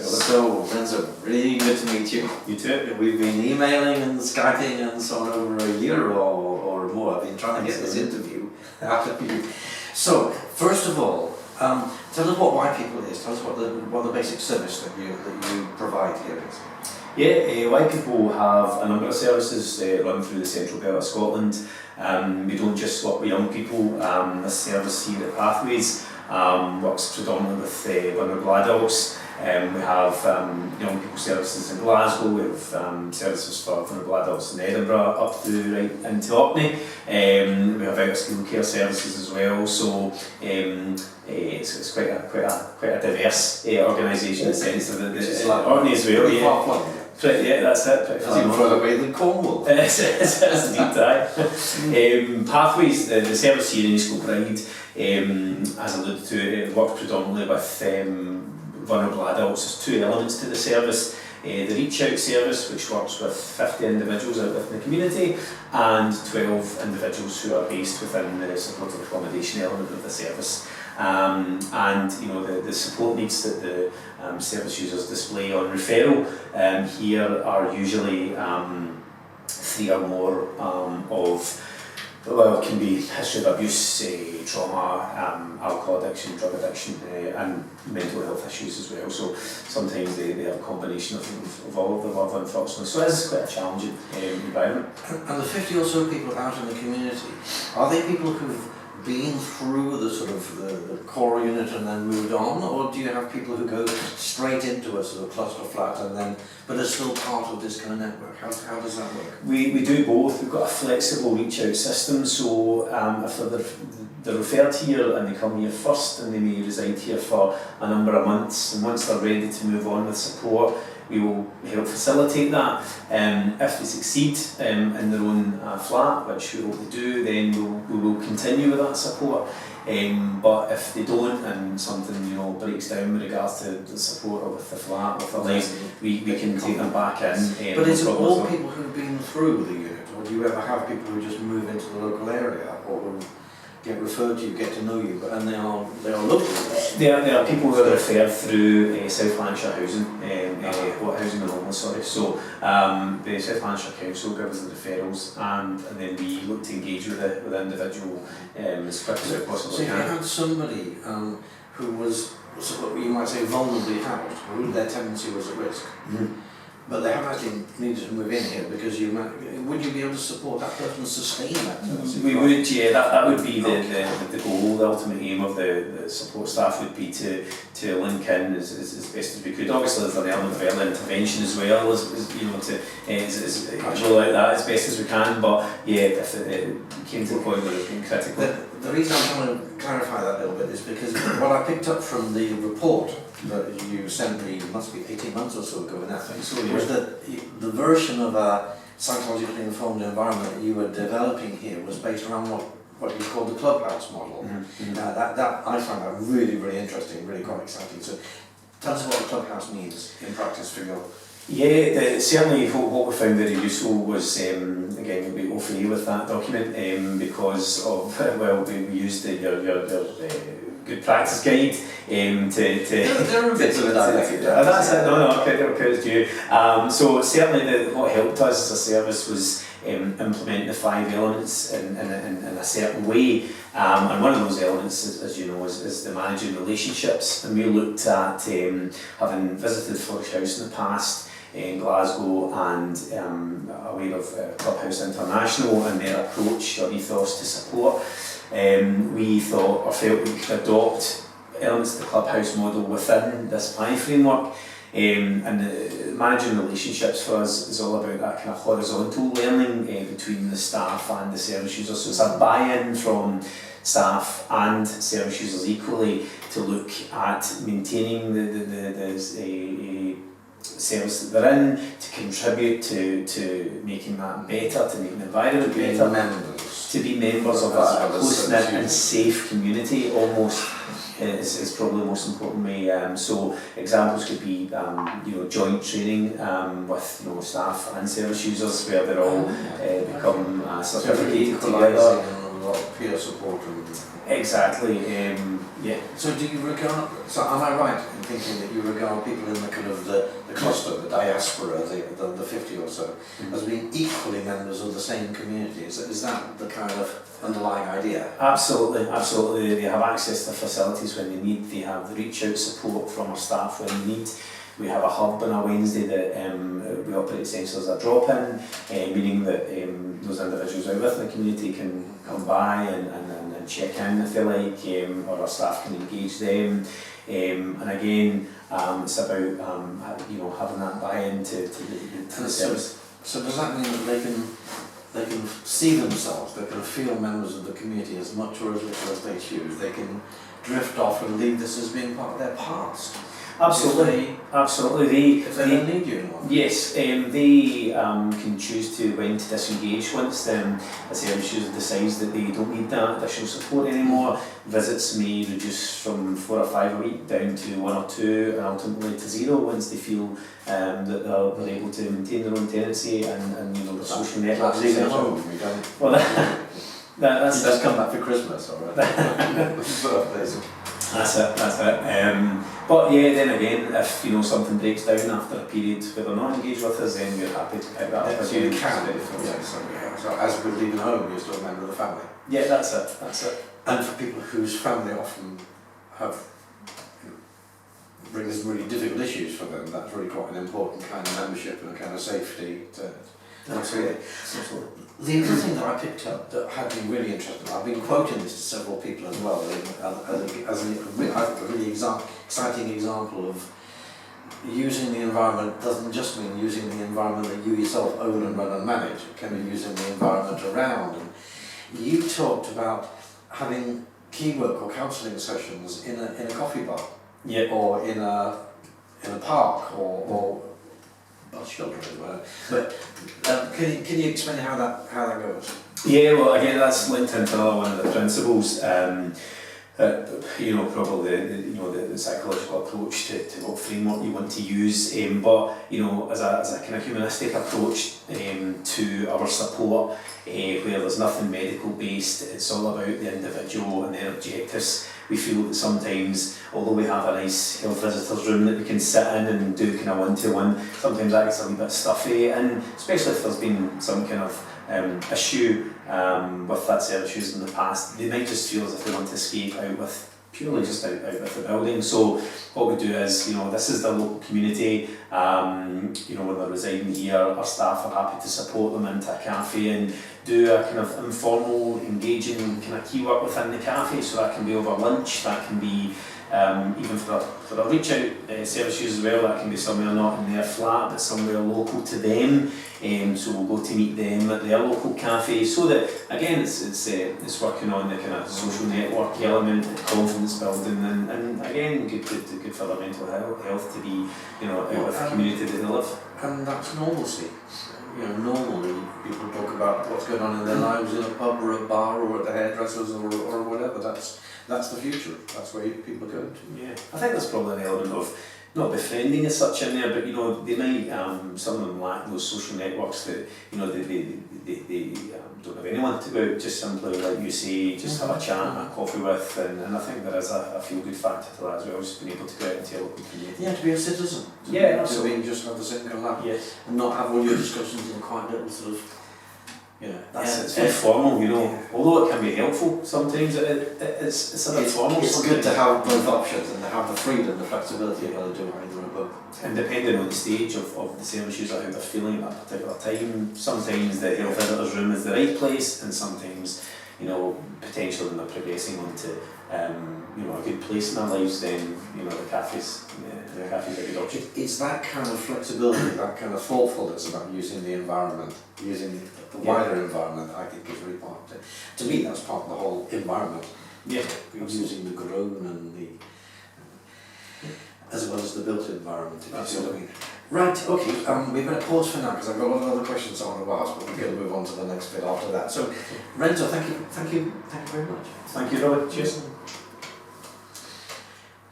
So, Renzo, really good to meet you. You too. We've been emailing and Skyping and so on over a year or more. I've been trying to get this interview out of you. So, first of all, tell us what White People is. Tell us what the basic service that you provide here is. Yeah, White People have a number of services run through the central belt of Scotland. We don't just work with young people. This service here at Pathways works predominantly with vulnerable adults. We have young people services in Glasgow. We have services for vulnerable adults in Edinburgh up through right into Orkney. We have out of school care services as well. So it's quite a diverse organisation in the sense that Orkney as well. Yeah. Yeah, that's it. Pretty even further away than Cornwall. It's a deep dive. Pathways, the service here in East Kilbride, as alluded to, it works predominantly with vulnerable adults. There's two elements to the service. The reach out service, which works with 50 individuals out within the community, and 12 individuals who are based within the supported accommodation element of the service. And you know the support needs that the service users display on referral here are usually 3 or more of, well, it can be history of abuse, trauma, alcohol addiction, drug addiction, and mental health issues as well. So sometimes they have a combination of all of the above, unfortunately. So it's quite a challenging environment. And the 50 or so people out in the community, are they people who've been through the sort of the core unit and then moved on, or do you have people who go straight into a sort of cluster flat and then, but are still part of this kind of network? How does that work? We do both. We've got a flexible reach out system, so if they're referred here and they come here first and they may reside here for a number of months, and once they're ready to move on with support, we will help facilitate that. If they succeed in their own flat, which we hope they do, then we will continue with that support. But if they don't and something breaks down with regards to the support or with the flat, with the life, we can take them back in. But is it all people who've been through the unit, or do you ever have people who just move into the local area, or who get referred to you, get to know you, and they are locals? There are people who are referred through South Lanarkshire Housing, Housing and Homeless, sorry. So the South Lanarkshire Council give us the referrals, and then we look to engage with the individual as quick as we possibly can. So can. you had somebody who was, you might say, vulnerably housed, who their tenancy was at risk. Mm-hmm. But they haven't actually needed to move in here because would you be able to support that person, sustain that person? We would, yeah, that would be the goal. The ultimate aim of the support staff would be to link in as best as we could. Obviously there's an element of early intervention as well, as to roll out that as best as we can, but yeah, if it came to the point where it's been critical. The reason I'm trying to clarify that a little bit is because what I picked up from the report that you sent me, must be 18 months or so ago, and that was that the version of a psychologically informed environment that you were developing here was based around what you call the clubhouse model. Mm-hmm. That I find that really, really interesting, really quite exciting. So tell us what the clubhouse means in practice for you. Yeah, certainly what we found very useful was, again, we'll be free with that document because of, well, we used your good practice guide there are bits of it that's it, no, credit's due. So certainly what helped us as a service was implement the 5 elements in a certain way, and one of those elements, as you know, is the managing relationships, and we looked at having visited Forest House in the past in Glasgow and aware of Clubhouse International and their approach or ethos to support. We thought or felt we could adopt elements of the Clubhouse model within this PI framework. And managing relationships for us is all about that kind of horizontal learning between the staff and the service users. So it's a buy-in from staff and service users equally to look at maintaining the service that they're in, to contribute to making that better, to making the environment better, to be members of a close-knit and safe community almost. Is probably the most important way. So examples could be joint training with staff and service users where they're all become certificated together. a lot of peer support and... Exactly, yeah. So do you regard, so am I right in thinking that you regard people in the kind of the cluster, the diaspora, the 50 or so, as being equally members of the same community? Is that the kind of underlying idea? Absolutely, absolutely. They have access to facilities when they need. They have the reach out support from our staff when they need. We have a hub on a Wednesday that we operate essentially as a drop-in, meaning that those individuals out with the community can come by and check in if they like, or our staff can engage them. And again, it's about having that buy-in to the service. So does that mean that they can see themselves, they can feel members of the community as much or as little as they choose? They can drift off and leave this as being part of their past? Absolutely, absolutely. If they don't need you anymore? Yes, they can choose to when to disengage once a service user decides that they don't need that additional support anymore. Visits may reduce from 4 or 5 a week down to 1 or 2 and ultimately to 0 once they feel that they're able to maintain their own tenancy and the social networks. Well, that's just come back for Christmas, alright? Birthdays. That's it. But yeah, then again, if something breaks down after a period where they're not engaged with us, then we're happy to pick that up. So you can, so as we're leaving home, you're still a member of the family. Yeah, that's it. And for people whose family often have brings really difficult issues for them, that's really quite an important kind of membership and a kind of safety to Absolutely. The other thing that I picked up that had me really interested, I've been quoting this to several people as well, as a really exciting example of using the environment doesn't just mean using the environment that you yourself own and run and manage, it can be using the environment around. And you talked about having key work or counselling sessions in a coffee bar, yeah, or in a park, or bus shelter as well. But can you explain how that goes? Yeah, well, again, that's linked into another one of the principles. Probably the psychological approach to what framework you want to use, but as a kind of humanistic approach to our support, where there's nothing medical based, it's all about the individual and their objectives. We feel that sometimes, although we have a nice health visitors room that we can sit in and do kind of one-to-one, sometimes that gets a wee bit stuffy, and especially if there's been some kind of issue with that service used in the past, they might just feel as if they want to escape out with purely just out with the building. So what we do is, this is the local community, when they're residing here, our staff are happy to support them into a cafe and do a kind of informal, engaging kind of key work within the cafe. So that can be over lunch, that can be even for a reach out service users as well, that can be somewhere not in their flat but somewhere local to them. So we'll go to meet them at their local cafe, so that again it's working on the kind of social network element, the confidence building, and again good for their mental health to be out with the community that they live. And that's normalcy. Normally people talk about what's going on in their lives in a pub or a bar or at the hairdressers or whatever. That's the future. That's where people go to. Yeah, I think there's probably an element of not befriending as such in there, but they might some of them lack those social networks that they don't have anyone to go out, just simply like you say, just have a chat and a coffee with, and I think there is a feel good factor to that as well, just being able to go out into your local community. Yeah, to be a citizen. To be just have the same kind of life. Yes. And not have all your discussions in quite little sort of it's very formal, although it can be helpful sometimes, it's a bit formal. It's good to have both options and to have the freedom, the flexibility of able to do either or both. And depending on the stage of the service user, how they're feeling at that particular time, sometimes the health visitor's room is the right place, and sometimes, potentially when they're progressing onto a good place in their lives, then the cafe's a good option. It's that kind of flexibility, that kind of thoughtfulness about using the environment, using the wider environment, I think is really part of it. To me, that's part of the whole environment. Yeah, using the grown and the as well as the built environment. If you see what I mean. Right. Okay. We're going to pause for now because I've got a lot of other questions I want to ask, but we're going to move on to the next bit after that. So, Renzo, thank you very much. Thank you, Robert. Cheers.